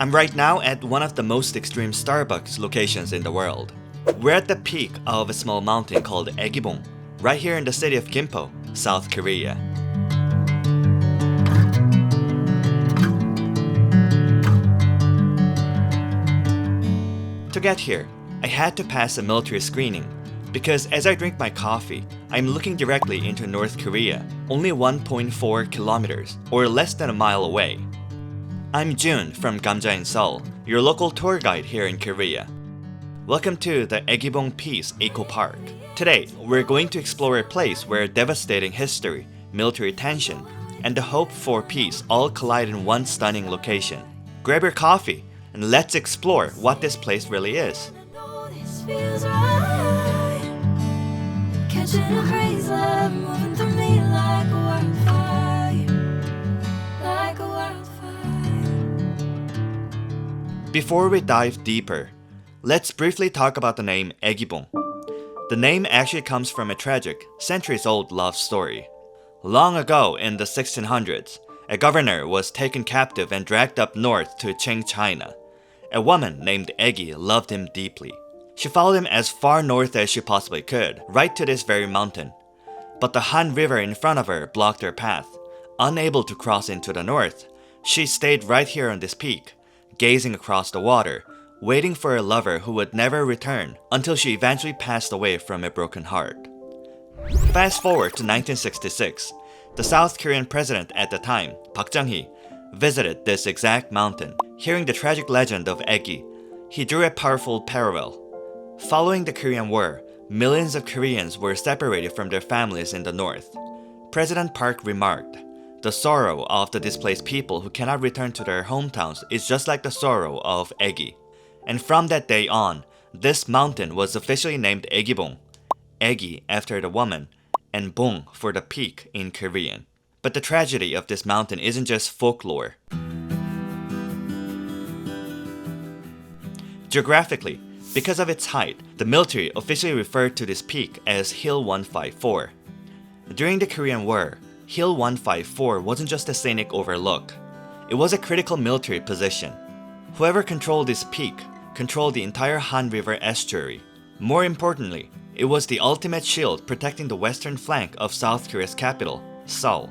I'm right now at one of the most extreme Starbucks locations in the world. We're at the peak of a small mountain called Aegibong, right here in the city of Gimpo, South Korea. To get here, I had to pass a military screening because as I drink my coffee, I'm looking directly into North Korea, only 1.4 kilometers or less than a mile away. I'm Jun from gamjainseoul, your local tour guide here in Korea. Welcome to the Aegibong Peace Eco Park. Today, we're going to explore a place where devastating history, military tension, and the hope for peace all collide in one stunning location. Grab your coffee and let's explore what this place really is. Before we dive deeper, let's briefly talk about the name Aegibong. The name actually comes from a tragic, centuries-old love story. Long ago in the 1600s, a governor was taken captive and dragged up north to Qing, China. A woman named Aegi loved him deeply. She followed him as far north as she possibly could, right to this very mountain. But the Han River in front of her blocked her path. Unable to cross into the north, she stayed right here on this peak, gazing across the water, waiting for a lover who would never return until she eventually passed away from a broken heart. Fast forward to 1966, the South Korean president at the time, Park Chung-hee, visited this exact mountain. Hearing the tragic legend of Aegi, he drew a powerful parallel. Following the Korean War, millions of Koreans were separated from their families in the north. President Park remarked, "The sorrow of the displaced people who cannot return to their hometowns is just like the sorrow of Aegi." And from that day on, this mountain was officially named Aegibong, Aegi after the woman, and Bong for the peak in Korean. But the tragedy of this mountain isn't just folklore. Geographically, because of its height, the military officially referred to this peak as Hill 154. During the Korean War, Hill 154 wasn't just a scenic overlook. It was a critical military position. Whoever controlled this peak controlled the entire Han River estuary. More importantly, it was the ultimate shield protecting the western flank of South Korea's capital, Seoul.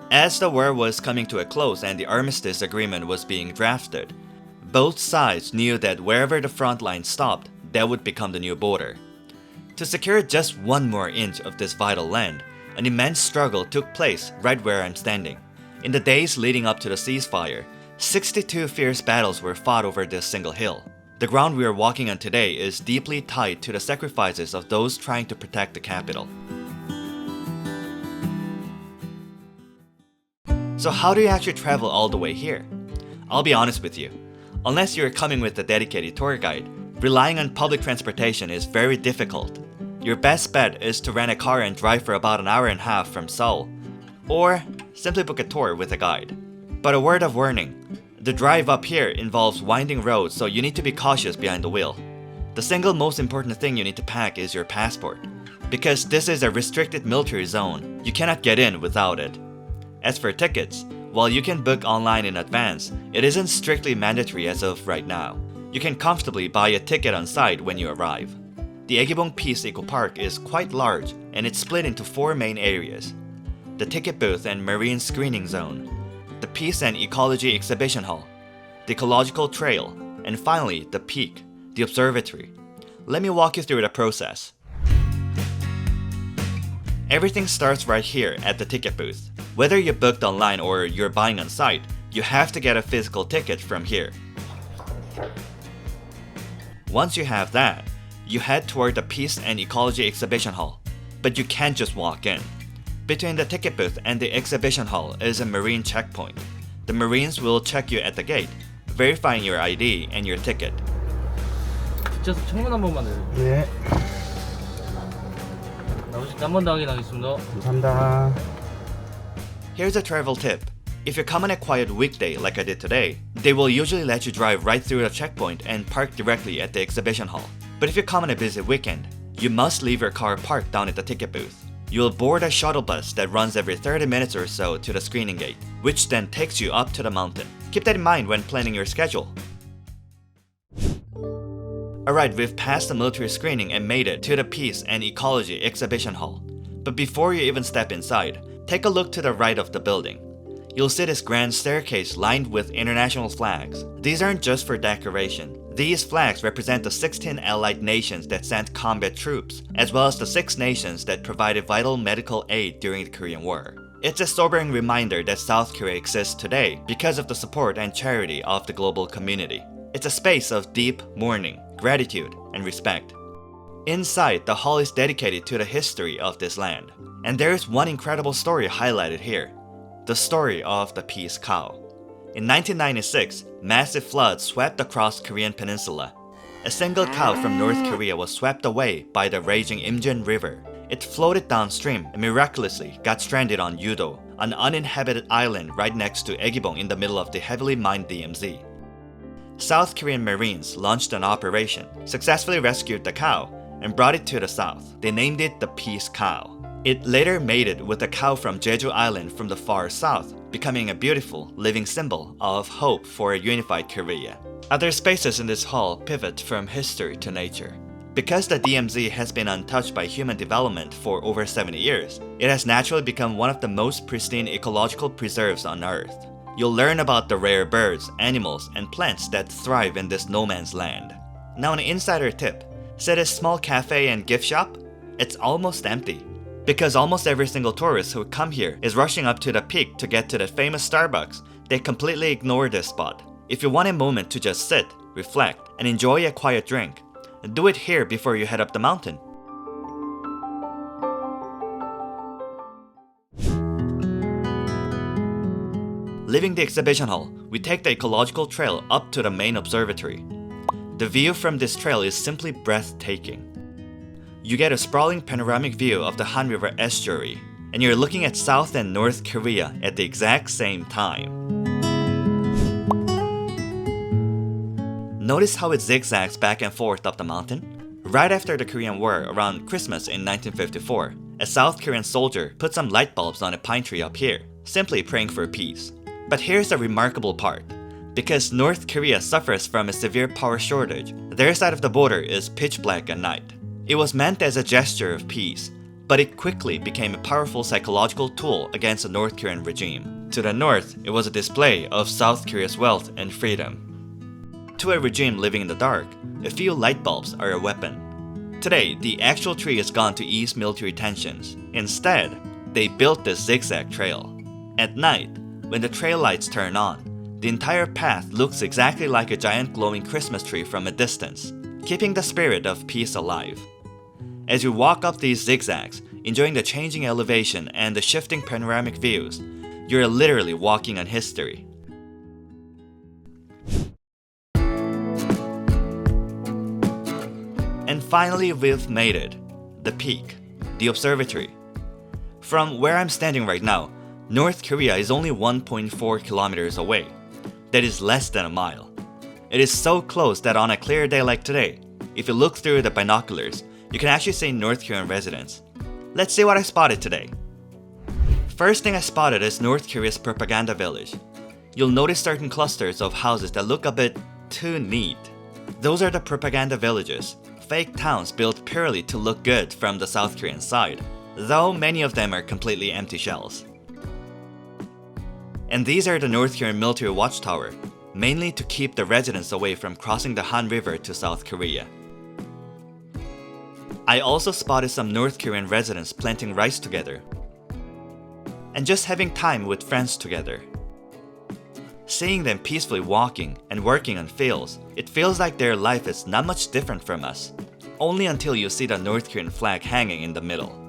As the war was coming to a close and the armistice agreement was being drafted, both sides knew that wherever the front line stopped, that would become the new border. To secure just one more inch of this vital land, an immense struggle took place right where I'm standing. In the days leading up to the ceasefire, 62 fierce battles were fought over this single hill. The ground we are walking on today is deeply tied to the sacrifices of those trying to protect the capital. So how do you actually travel all the way here? I'll be honest with you. Unless you're coming with a dedicated tour guide, relying on public transportation is very difficult. Your best bet is to rent a car and drive for about an hour and a half from Seoul, or simply book a tour with a guide. But a word of warning, the drive up here involves winding roads, so you need to be cautious behind the wheel. The single most important thing you need to pack is your passport, because this is a restricted military zone. You cannot get in without it. As for tickets, while you can book online in advance, it isn't strictly mandatory as of right now. You can comfortably buy a ticket on site when you arrive. The Aegibong Peace Eco Park is quite large and it's split into 4 main areas: the ticket booth and marine screening zone, the Peace and Ecology Exhibition Hall, the Ecological Trail, and finally the peak, the Observatory. Let me walk you through the process. Everything starts right here at the ticket booth. Whether you booked online or you're buying on site, you have to get a physical ticket from here. Once you have that, you head toward the Peace and Ecology Exhibition Hall. But you can't just walk in. Between the ticket booth and the exhibition hall is a marine checkpoint. The Marines will check you at the gate, verifying your ID and your ticket. just 창문 한 번만 내려주세요. 네, 나오실 때 한 번 더 확인하겠습니다. 감사합니다. Here's a travel tip. If you come on a quiet weekday like I did today, they will usually let you drive right through the checkpoint and park directly at the exhibition hall. But if you come on a busy weekend, you must leave your car parked down at the ticket booth. You'll board a shuttle bus that runs every 30 minutes or so to the screening gate, which then takes you up to the mountain. Keep that in mind when planning your schedule. Alright, we've passed the military screening and made it to the Peace and Ecology exhibition hall. But before you even step inside, take a look to the right of the building. You'll see this grand staircase lined with international flags. These aren't just for decoration. These flags represent the 16 allied nations that sent combat troops, as well as the 6 nations that provided vital medical aid during the Korean War. It's a sobering reminder that South Korea exists today because of the support and charity of the global community. It's a space of deep mourning, gratitude, and respect. Inside, the hall is dedicated to the history of this land. And there is one incredible story highlighted here. The story of the Peace Cow. In 1996, massive floods swept across Korean Peninsula. A single cow from North Korea was swept away by the raging Joegang River. It floated downstream and miraculously got stranded on Yudo, an uninhabited island right next to Aegibong in the middle of the heavily mined DMZ. South Korean Marines launched an operation, successfully rescued the cow, and brought it to the south. They named it the Peace Cow. It later mated with a cow from Jeju Island from the far south, becoming a beautiful, living symbol of hope for a unified Korea. Other spaces in this hall pivot from history to nature. Because the DMZ has been untouched by human development for over 70 years, it has naturally become one of the most pristine ecological preserves on Earth. You'll learn about the rare birds, animals, and plants that thrive in this no man's land. Now an insider tip, see this small cafe and gift shop? It's almost empty. Because almost every single tourist who come here is rushing up to the peak to get to the famous Starbucks, they completely ignore this spot. If you want a moment to just sit, reflect, and enjoy a quiet drink, do it here before you head up the mountain. Leaving the exhibition hall, we take the Ecological Trail up to the main observatory. The view from this trail is simply breathtaking. You get a sprawling panoramic view of the Han River estuary, and you're looking at South and North Korea at the exact same time. Notice how it zigzags back and forth up the mountain? Right after the Korean War, around Christmas in 1954, a South Korean soldier put some light bulbs on a pine tree up here, simply praying for peace. But here's the remarkable part. Because North Korea suffers from a severe power shortage, their side of the border is pitch black at night. It was meant as a gesture of peace, but it quickly became a powerful psychological tool against the North Korean regime. To the north, it was a display of South Korea's wealth and freedom. To a regime living in the dark, a few light bulbs are a weapon. Today, the actual tree is gone to ease military tensions. Instead, they built this zigzag trail. At night, when the trail lights turn on, the entire path looks exactly like a giant glowing Christmas tree from a distance, keeping the spirit of peace alive. As you walk up these zigzags, enjoying the changing elevation and the shifting panoramic views, you're literally walking on history. And finally, we've made it. The peak, the observatory. From where I'm standing right now, North Korea is only 1.4 kilometers away. That is less than a mile. It is so close that on a clear day like today, if you look through the binoculars, you can actually see North Korean residents. Let's see what I spotted today. First thing I spotted is North Korea's propaganda village. You'll notice certain clusters of houses that look a bit too neat. Those are the propaganda villages, fake towns built purely to look good from the South Korean side, though many of them are completely empty shells. And these are the North Korean military watchtower, mainly to keep the residents away from crossing the Han River to South Korea. I also spotted some North Korean residents planting rice together and just having time with friends together. Seeing them peacefully walking and working on fields, it feels like their life is not much different from us, only until you see the North Korean flag hanging in the middle.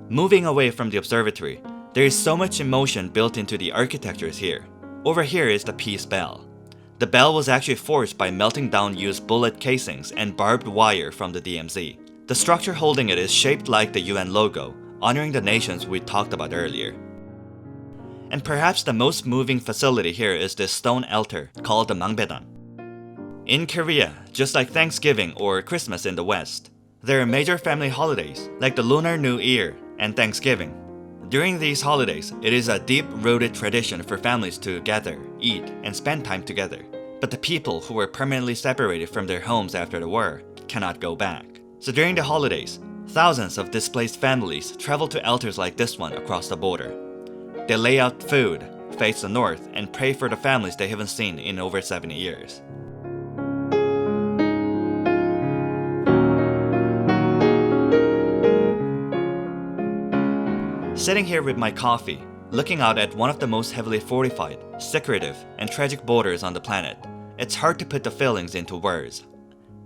Moving away from the observatory, there is so much emotion built into the architectures here. Over here is the Peace Bell. The bell was actually forged by melting down used bullet casings and barbed wire from the DMZ. The structure holding it is shaped like the UN logo, honoring the nations we talked about earlier. And perhaps the most moving facility here is this stone altar called the Mangbedan. In Korea, just like Thanksgiving or Christmas in the West, there are major family holidays like the Lunar New Year and Thanksgiving. During these holidays, it is a deep-rooted tradition for families to gather, eat, and spend time together. But the people who were permanently separated from their homes after the war cannot go back. So during the holidays, thousands of displaced families travel to altars like this one across the border. They lay out food, face the north, and pray for the families they haven't seen in over 70 years. Sitting here with my coffee, looking out at one of the most heavily fortified, secretive, and tragic borders on the planet, it's hard to put the feelings into words.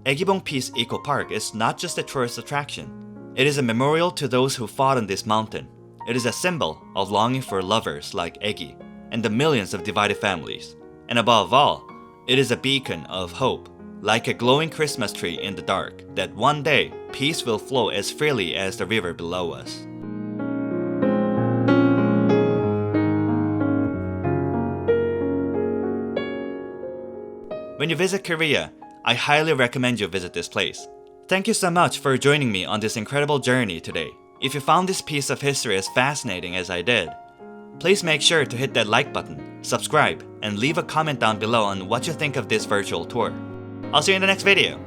Aegibong Peace Eco Park is not just a tourist attraction. It is a memorial to those who fought on this mountain. It is a symbol of longing for lovers like Egi and the millions of divided families. And above all, it is a beacon of hope, like a glowing Christmas tree in the dark, that one day peace will flow as freely as the river below us. When you visit Korea, I highly recommend you visit this place. Thank you so much for joining me on this incredible journey today. If you found this piece of history as fascinating as I did, please make sure to hit that like button, subscribe, and leave a comment down below on what you think of this virtual tour. I'll see you in the next video.